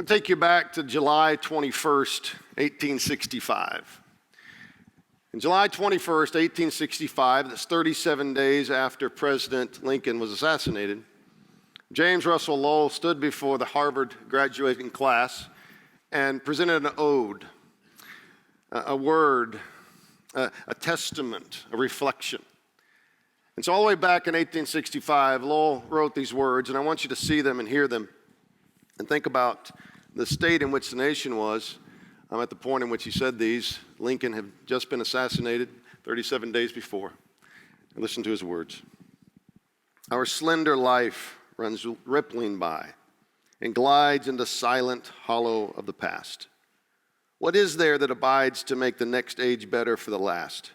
I'm going to take you back to July 21st, 1865. On July 21st, 1865, that's 37 days after President Lincoln was assassinated, James Russell Lowell stood before the Harvard graduating class and presented an ode, a word, a testament, a reflection. And so all the way back in 1865, Lowell wrote these words, and I want you to see them and hear them and think about the state in which the nation was. I'm at the point in which he said these. Lincoln had just been assassinated 37 days before. And listen to his words. Our slender life runs rippling by and glides into silent hollow of the past. What is there that abides to make the next age better for the last?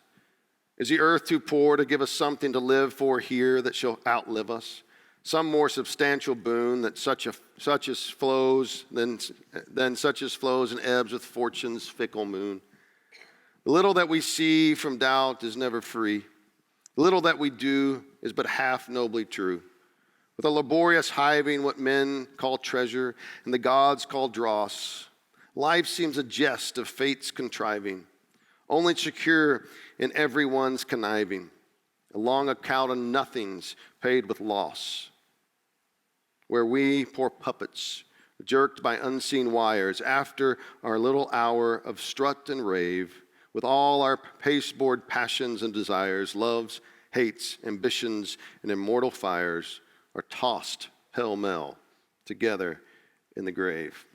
Is the earth too poor to give us something to live for here that shall outlive us? Some more substantial boon that such as flows and ebbs with fortune's fickle moon. The little that we see from doubt is never free. The little that we do is but half nobly true. With a laborious hiving what men call treasure and the gods call dross, life seems a jest of fate's contriving, only secure in everyone's conniving, a long account of nothings paid with loss, where we, poor puppets, jerked by unseen wires, after our little hour of strut and rave, with all our pasteboard passions and desires, loves, hates, ambitions, and immortal fires, are tossed pell-mell together in the grave.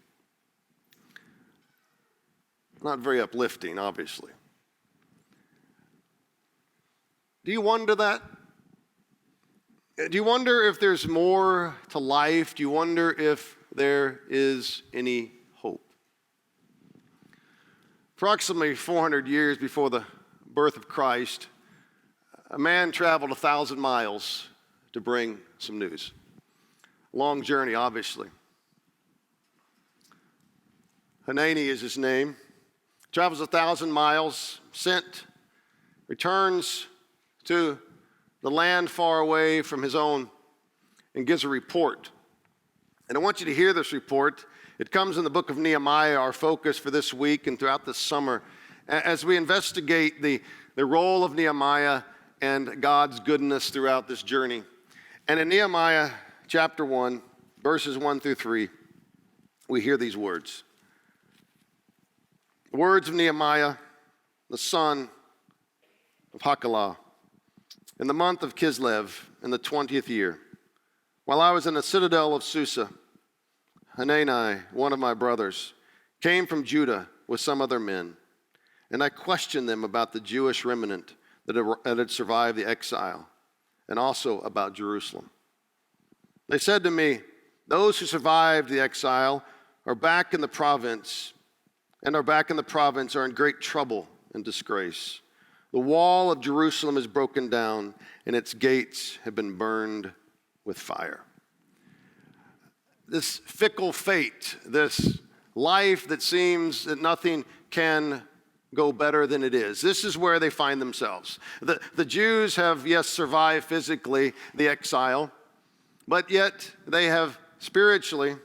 Not very uplifting, obviously. Do you wonder that? Do you wonder if there's more to life? Do you wonder if there is any hope? Approximately 400 years before the birth of Christ, a man traveled 1,000 miles to bring some news. Long journey, obviously. Hanani is his name. Travels 1,000 miles, returns to the land far away from his own, and gives a report. And I want you to hear this report. It comes in the book of Nehemiah, our focus for this week and throughout this summer, as we investigate the role of Nehemiah and God's goodness throughout this journey. And in Nehemiah chapter 1, verses 1 through 3, we hear these words. The words of Nehemiah, the son of Hakaliah. In the month of Kislev, in the 20th year, while I was in the citadel of Susa, Hanani, one of my brothers, came from Judah with some other men, and I questioned them about the Jewish remnant that had survived the exile, and also about Jerusalem. They said to me, those who survived the exile are back in the province, are in great trouble and disgrace. The wall of Jerusalem is broken down, and its gates have been burned with fire. This fickle fate, this life that seems that nothing can go better than it is. This is where they find themselves. The Jews have, yes, survived physically the exile, but yet they have spiritually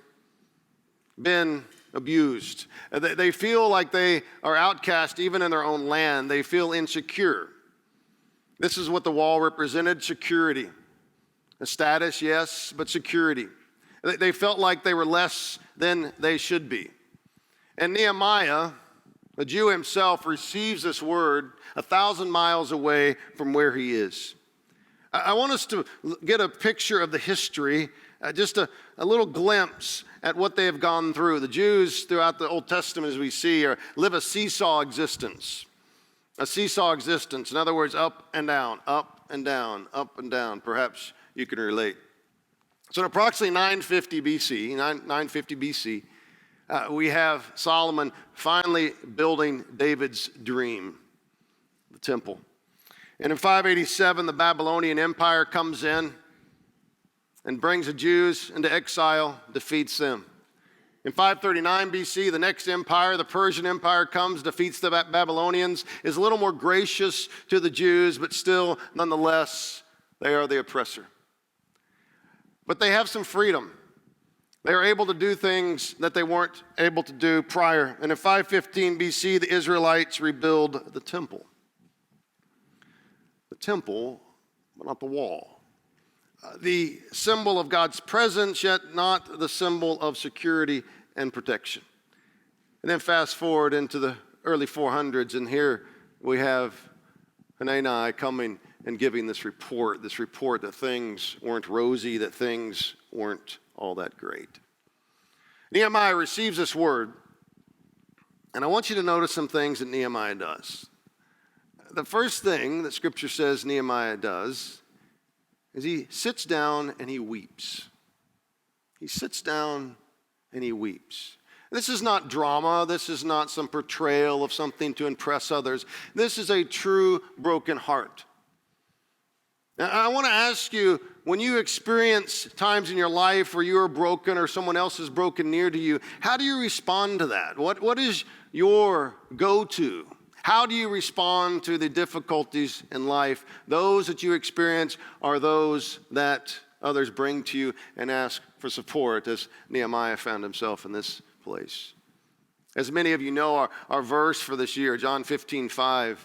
been abused. They feel like they are outcast even in their own land. They feel insecure. This is what the wall represented, security. A status, yes, but security. They felt like they were less than they should be. And Nehemiah, the Jew himself, receives this word 1,000 miles away from where he is. I want us to get a picture of the history, just a little glimpse at what they have gone through. The Jews throughout the Old Testament, as we see, live a seesaw existence. A seesaw existence. In other words, up and down, up and down, up and down. Perhaps you can relate. So in approximately 950 BC, we have Solomon finally building David's dream, the temple. And in 587, the Babylonian Empire comes in and brings the Jews into exile, defeats them. In 539 BC, the next empire, the Persian Empire, comes, defeats the Babylonians, is a little more gracious to the Jews, but still, nonetheless, they are the oppressor. But they have some freedom. They were able to do things that they weren't able to do prior. And in 515 BC, the Israelites rebuild the temple. The temple, but not the wall. The symbol of God's presence, yet not the symbol of security and protection. And then fast forward into the early 400s, and here we have Hanani coming and giving this report that things weren't rosy, that things weren't all that great. Nehemiah receives this word, and I want you to notice some things that Nehemiah does. The first thing that Scripture says Nehemiah does is he sits down and he weeps. He sits down and he weeps. This is not drama. This is not some portrayal of something to impress others. This is a true broken heart. Now, I want to ask you, when you experience times in your life where you are broken or someone else is broken near to you, how do you respond to that? What is your go-to? How do you respond to the difficulties in life? Those that you experience are those that others bring to you and ask for support, as Nehemiah found himself in this place. As many of you know, our verse for this year, John 15:5,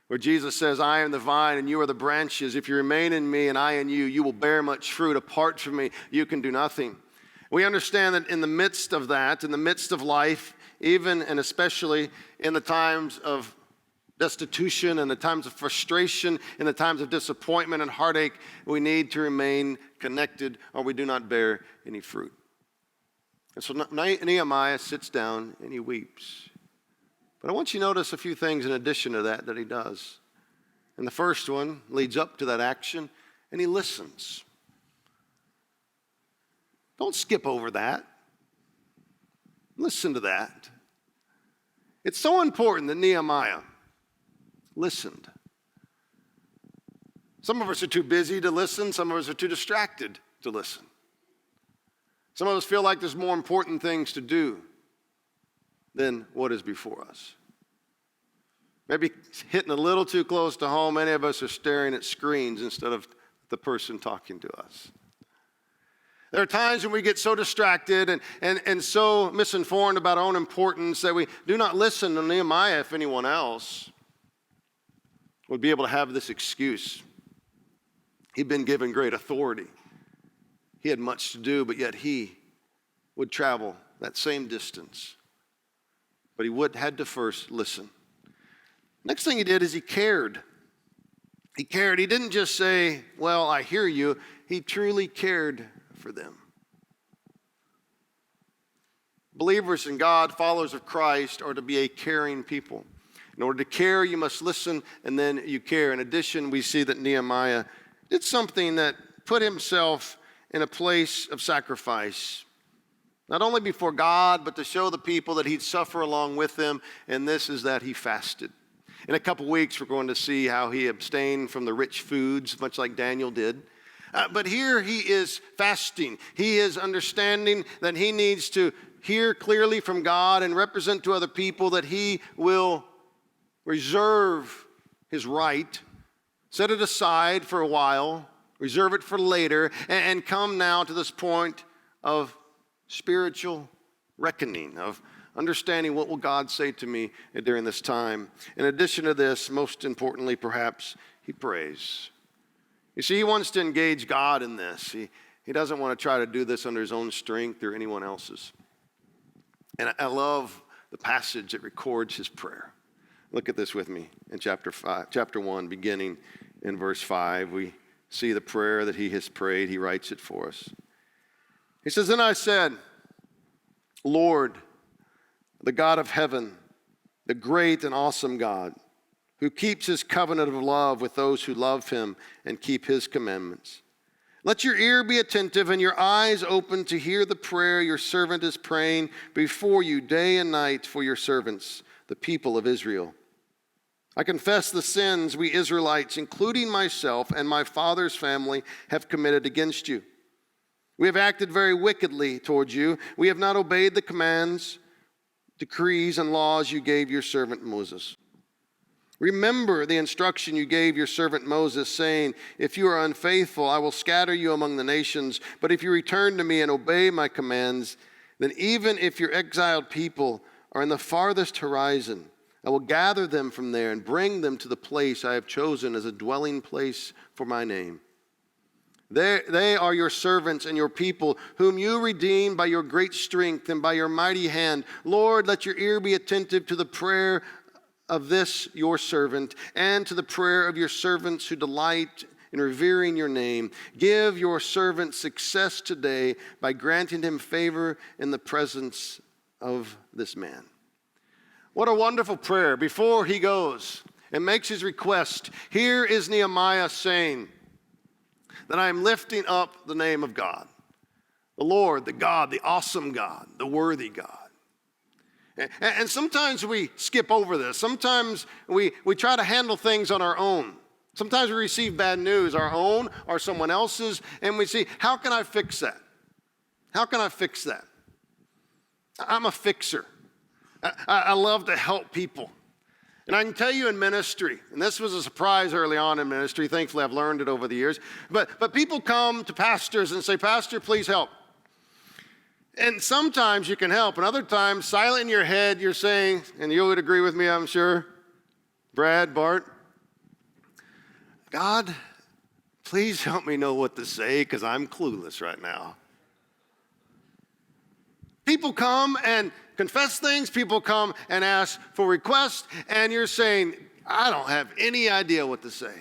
where Jesus says, I am the vine and you are the branches. If you remain in me and I in you, you will bear much fruit. Apart from me, you can do nothing. We understand that in the midst of that, in the midst of life, even and especially in the times of destitution and the times of frustration, in the times of disappointment and heartache, we need to remain connected or we do not bear any fruit. And so Nehemiah sits down and he weeps. But I want you to notice a few things in addition to that he does. And the first one leads up to that action, and he listens. Don't skip over that. Listen to that. It's so important that Nehemiah listened. Some of us are too busy to listen. Some of us are too distracted to listen. Some of us feel like there's more important things to do than what is before us. Maybe hitting a little too close to home, many of us are staring at screens instead of the person talking to us. There are times when we get so distracted and so misinformed about our own importance that we do not listen to Nehemiah if anyone else would be able to have this excuse. He'd been given great authority. He had much to do, but yet he would travel that same distance. But he had to first listen. Next thing he did is he cared. He cared. He didn't just say, well, I hear you. He truly cared for them. Believers in God, followers of Christ, are to be a caring people. In order to care, you must listen, and then you care. In addition, we see that Nehemiah did something that put himself in a place of sacrifice, not only before God, but to show the people that he'd suffer along with them, and this is that he fasted. In a couple weeks, we're going to see how he abstained from the rich foods, much like Daniel did. But here he is fasting. He is understanding that he needs to hear clearly from God and represent to other people that he will reserve his right, set it aside for a while, reserve it for later, and come now to this point of spiritual reckoning, of understanding what will God say to me during this time. In addition to this, most importantly perhaps, he prays. You see, he wants to engage God in this. He doesn't want to try to do this under his own strength or anyone else's. And I love the passage that records his prayer. Look at this with me in chapter 1, beginning in verse 5. We see the prayer that he has prayed. He writes it for us. He says, Then I said, Lord, the God of heaven, the great and awesome God, who keeps his covenant of love with those who love him and keep his commandments. Let your ear be attentive and your eyes open to hear the prayer your servant is praying before you day and night for your servants, the people of Israel. I confess the sins we Israelites, including myself and my father's family, have committed against you. We have acted very wickedly towards you. We have not obeyed the commands, decrees, and laws you gave your servant Moses. Remember the instruction you gave your servant Moses, saying, if you are unfaithful, I will scatter you among the nations. But if you return to me and obey my commands, then even if your exiled people are in the farthest horizon, I will gather them from there and bring them to the place I have chosen as a dwelling place for my name. They are your servants and your people, whom you redeemed by your great strength and by your mighty hand. Lord, let your ear be attentive to the prayer of this your servant and to the prayer of your servants who delight in revering your name. Give your servant success today by granting him favor in the presence of this man. What a wonderful prayer. Before he goes and makes his request, here is Nehemiah saying that I am lifting up the name of God, the Lord, the God, the awesome God, the worthy God. And sometimes we skip over this. Sometimes we try to handle things on our own. Sometimes we receive bad news, our own or someone else's, and we see, how can I fix that? How can I fix that? I'm a fixer. I love to help people. And I can tell you in ministry, and this was a surprise early on in ministry, thankfully I've learned it over the years, but people come to pastors and say, Pastor, please help. And sometimes you can help, and other times, silent in your head, you're saying, and you would agree with me, I'm sure, Brad, Bart, God, please help me know what to say because I'm clueless right now. People come and confess things. People come and ask for requests, and you're saying, I don't have any idea what to say.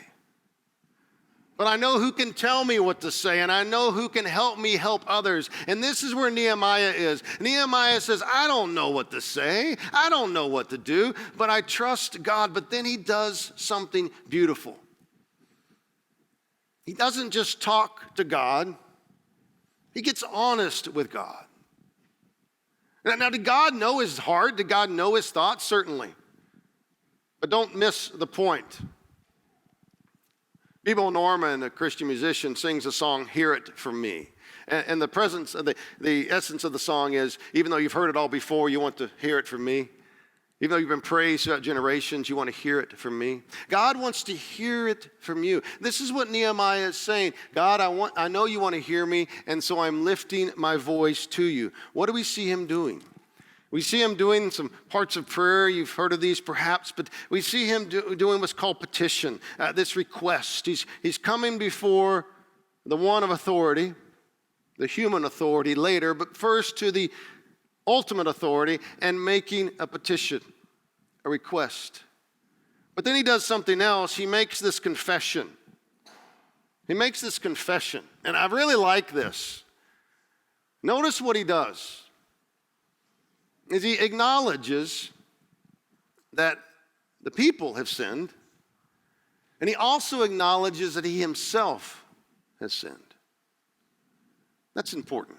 But I know who can tell me what to say, and I know who can help me help others. And this is where Nehemiah is. Nehemiah says, I don't know what to say. I don't know what to do, but I trust God. But then he does something beautiful. He doesn't just talk to God. He gets honest with God. Now, did God know his heart? Did God know his thoughts? Certainly. But don't miss the point. Bebo Norman, a Christian musician, sings a song, Hear It From Me. And the presence of the essence of the song is, even though you've heard it all before, you want to hear it from me. Even though you've been praised throughout generations, you want to hear it from me. God wants to hear it from you. This is what Nehemiah is saying. God, I know you want to hear me, and so I'm lifting my voice to you. What do we see him doing? We see him doing some parts of prayer. You've heard of these perhaps, but we see him doing what's called petition, this request. He's coming before the one of authority, the human authority later, but first to the ultimate authority and making a petition, a request. But then he does something else. He makes this confession. He makes this confession, and I really like this. Notice what he does. Is he acknowledges that the people have sinned, and he also acknowledges that he himself has sinned. That's important.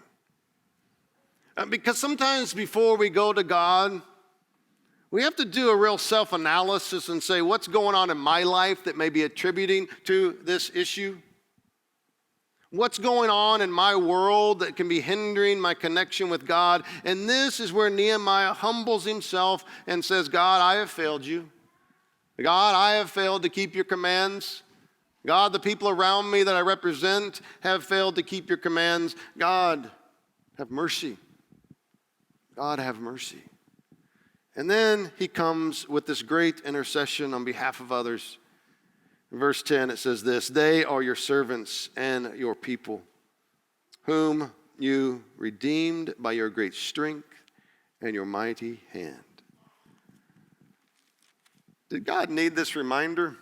Because sometimes before we go to God, we have to do a real self-analysis and say, what's going on in my life that may be attributing to this issue? What's going on in my world that can be hindering my connection with God? And this is where Nehemiah humbles himself and says, God, I have failed you. God, I have failed to keep your commands. God, the people around me that I represent have failed to keep your commands. God, have mercy. God, have mercy. And then he comes with this great intercession on behalf of others. In verse 10, it says this, they are your servants and your people, whom you redeemed by your great strength and your mighty hand. Did God need this reminder?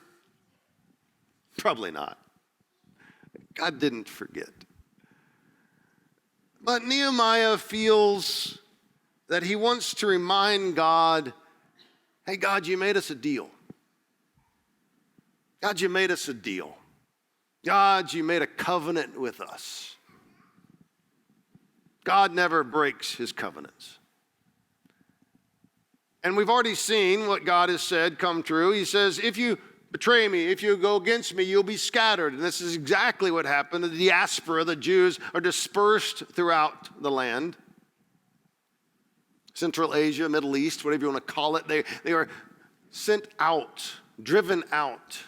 Probably not. God didn't forget. But Nehemiah feels that he wants to remind God, hey, God, you made us a deal. God, you made us a deal. God, you made a covenant with us. God never breaks his covenants. And we've already seen what God has said come true. He says, if you betray me, if you go against me, you'll be scattered. And this is exactly what happened. The diaspora, the Jews, are dispersed throughout the land. Central Asia, Middle East, whatever you want to call it. They are sent out driven out,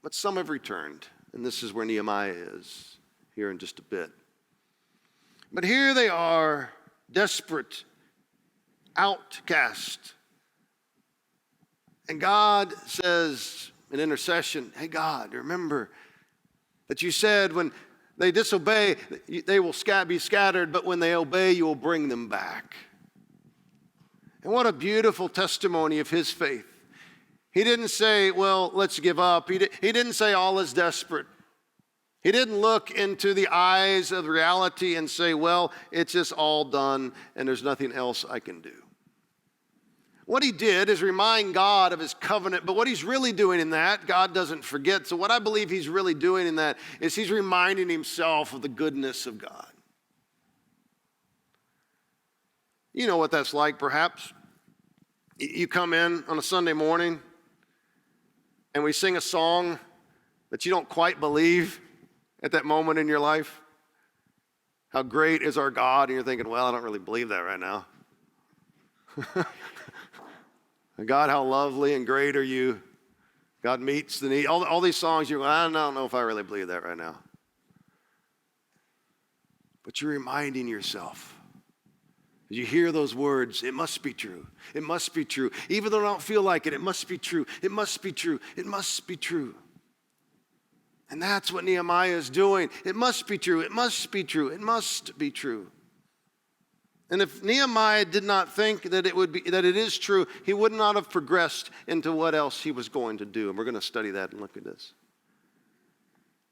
but some have returned. And this is where Nehemiah is here in just a bit. But here they are, desperate, outcast. And God says in intercession, hey God, remember that you said when they disobey, they will be scattered, but when they obey, you will bring them back. And what a beautiful testimony of his faith. He didn't say, well, let's give up. He didn't say all is desperate. He didn't look into the eyes of reality and say, well, it's just all done and there's nothing else I can do. What he did is remind God of his covenant, but what he's really doing in that, God doesn't forget. So what I believe he's really doing in that is he's reminding himself of the goodness of God. You know what that's like, perhaps. You come in on a Sunday morning and we sing a song that you don't quite believe at that moment in your life. How great is our God? And you're thinking, well, I don't really believe that right now. God, how lovely and great are you? God meets the need. All these songs, you're going, I don't know if I really believe that right now. But you're reminding yourself. You hear those words, it must be true. It must be true. Even though I don't feel like it, it must be true. It must be true. It must be true. And that's what Nehemiah is doing. It must be true. It must be true. It must be true. And if Nehemiah did not think that it is true, he would not have progressed into what else he was going to do. And we're going to study that and look at this.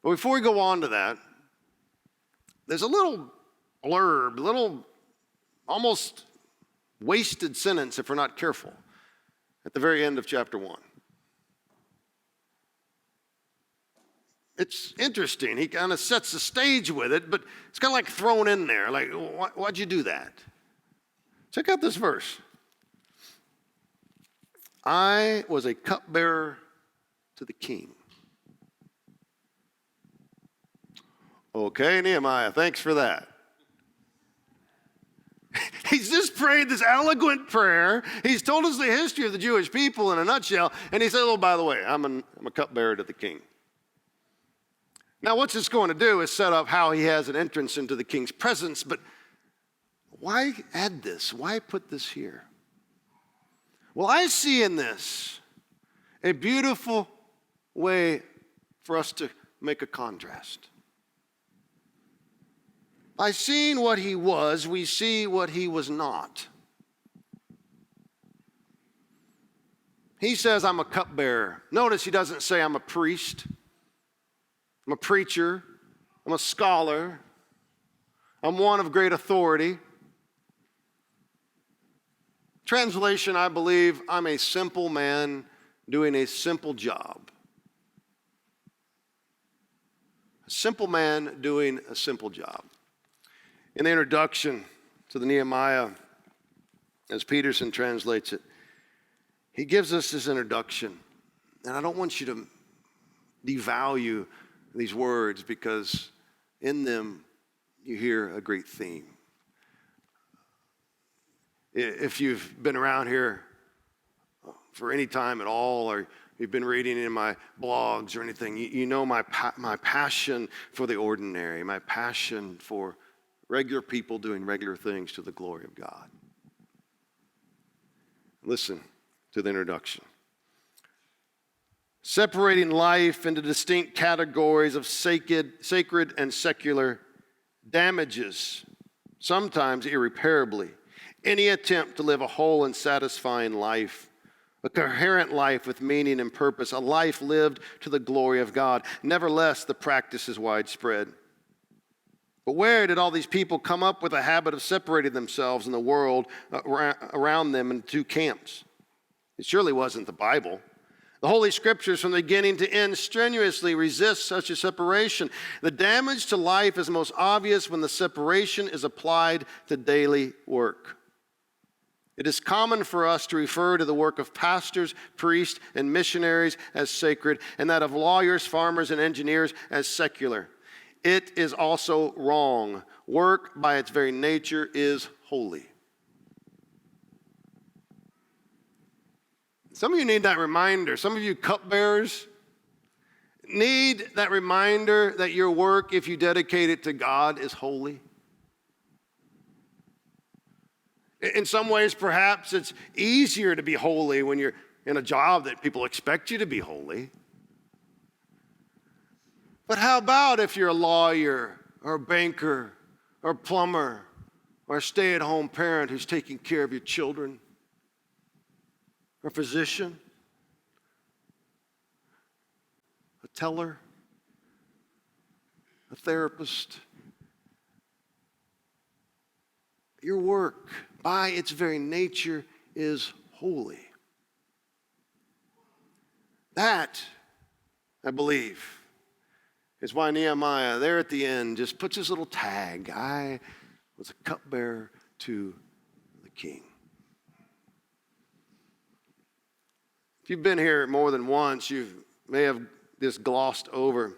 But before we go on to that, there's a little blurb, little almost wasted sentence if we're not careful at the very end of chapter 1. It's interesting. He kind of sets the stage with it, but it's kind of like thrown in there. Like, why'd you do that? Check out this verse. I was a cupbearer to the king. Okay, Nehemiah, thanks for that. He's just prayed this eloquent prayer. He's told us the history of the Jewish people in a nutshell, and he said, oh, by the way, I'm a cupbearer to the king. Now, what's this going to do is set up how he has an entrance into the king's presence, but why add this? Why put this here? Well, I see in this a beautiful way for us to make a contrast. By seeing what he was, we see what he was not. He says, I'm a cupbearer. Notice he doesn't say I'm a priest. I'm a preacher. I'm a scholar. I'm one of great authority. Translation, I believe, I'm a simple man doing a simple job. A simple man doing a simple job. In the introduction to the Nehemiah, as Peterson translates it, he gives us this introduction. And I don't want you to devalue these words because in them you hear a great theme. If you've been around here for any time at all, or you've been reading in my blogs or anything, you know my passion for the ordinary, my passion for regular people doing regular things to the glory of God. Listen to the introduction. Separating life into distinct categories of sacred and secular damages, sometimes irreparably, any attempt to live a whole and satisfying life, a coherent life with meaning and purpose, a life lived to the glory of God. Nevertheless, the practice is widespread. But where did all these people come up with a habit of separating themselves in the world around them into two camps? It surely wasn't the Bible. The Holy Scriptures from the beginning to end strenuously resist such a separation. The damage to life is most obvious when the separation is applied to daily work. It is common for us to refer to the work of pastors, priests, and missionaries as sacred, and that of lawyers, farmers, and engineers as secular. It is also wrong. Work, by its very nature, is holy. Some of you need that reminder. Some of you cupbearers need that reminder that your work, if you dedicate it to God, is holy. In some ways, perhaps it's easier to be holy when you're in a job that people expect you to be holy. But how about if you're a lawyer or a banker or a plumber or a stay-at-home parent who's taking care of your children, or a physician, a teller, a therapist? Your work, by its very nature, is holy. That, I believe, is why Nehemiah, there at the end, just puts his little tag. I was a cupbearer to the king. If you've been here more than once, you may have just glossed over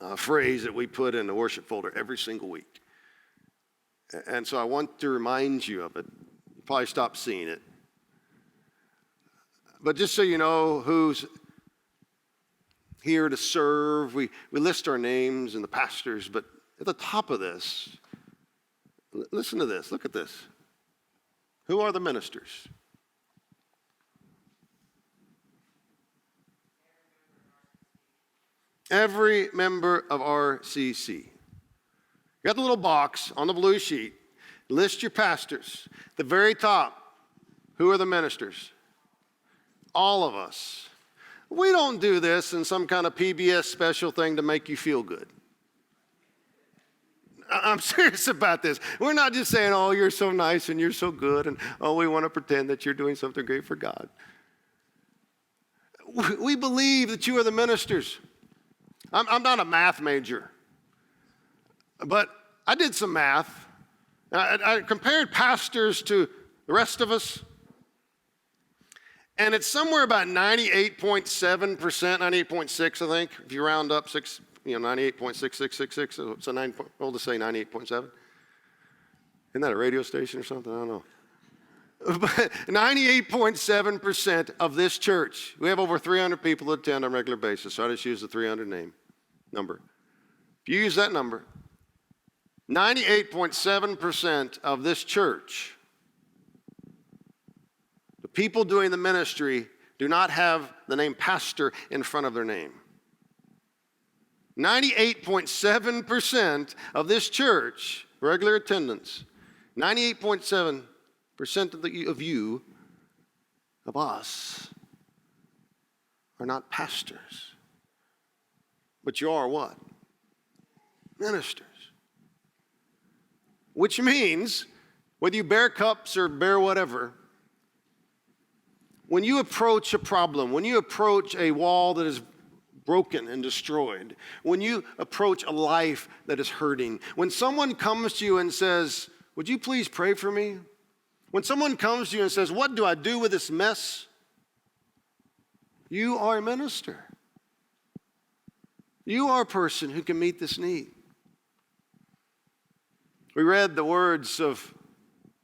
a phrase that we put in the worship folder every single week. And so I want to remind you of it. You probably stopped seeing it. But just so you know who's here to serve, we list our names and the pastors, but at the top of this, listen to this, look at this. Who are the ministers? Every member of RCC. You got the little box on the blue sheet. List your pastors. At the very top, who are the ministers? All of us. We don't do this in some kind of PBS special thing to make you feel good. I'm serious about this. We're not just saying, oh, you're so nice and you're so good, and oh, we want to pretend that you're doing something great for God. We believe that you are the ministers. I'm not a math major, but I did some math. I compared pastors to the rest of us, and it's somewhere about 98.7%, 98.6, I think, if you round up 98.6666, so we'll just say 98.7. Isn't that a radio station or something? I don't know. But 98.7% of this church, we have over 300 people that attend on a regular basis, so I just use the 300 number. If you use that number, 98.7% of this church, the people doing the ministry, do not have the name pastor in front of their name. 98.7% of this church, regular attendance, 98.7% of you, of us, are not pastors. But you are what? Ministers. Which means, whether you bear cups or bear whatever, when you approach a problem, when you approach a wall that is broken and destroyed, when you approach a life that is hurting, when someone comes to you and says, would you please pray for me? When someone comes to you and says, what do I do with this mess? You are a minister. You are a person who can meet this need. We read the words of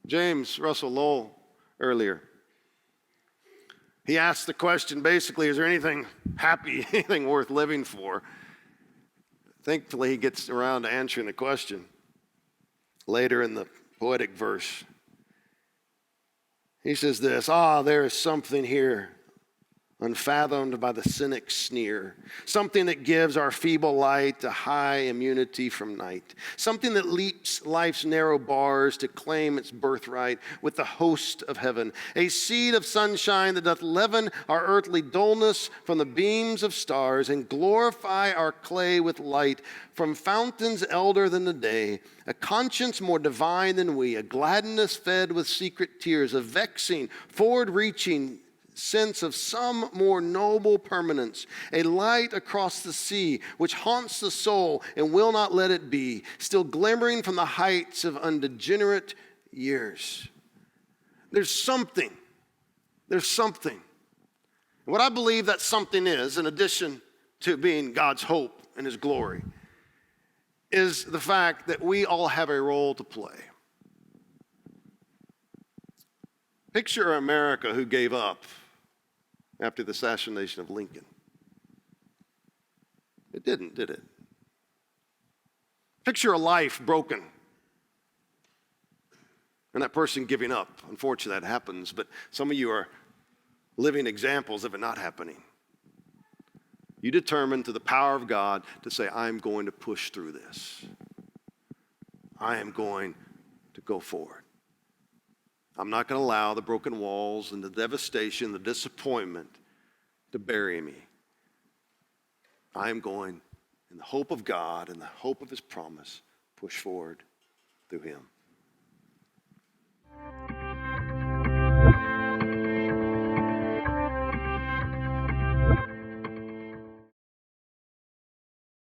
James Russell Lowell earlier. He asked the question, basically, is there anything happy, anything worth living for? Thankfully, he gets around to answering the question later in the poetic verse. He says this, there is something here unfathomed by the cynic's sneer, something that gives our feeble light a high immunity from night, something that leaps life's narrow bars to claim its birthright with the host of heaven, a seed of sunshine that doth leaven our earthly dullness from the beams of stars and glorify our clay with light from fountains elder than the day, a conscience more divine than we, a gladness fed with secret tears, a vexing, forward-reaching sense of some more noble permanence, a light across the sea which haunts the soul and will not let it be, still glimmering from the heights of undegenerate years. There's something. What I believe that something is, in addition to being God's hope and His glory, is the fact that we all have a role to play. Picture America who gave up after the assassination of Lincoln? It didn't, did it? Picture a life broken and that person giving up. Unfortunately, that happens, but some of you are living examples of it not happening. You determined through the power of God to say, I'm going to push through this. I am going to go forward. I'm not going to allow the broken walls and the devastation, the disappointment to bury me. I am going, in the hope of God and the hope of his promise, push forward through him.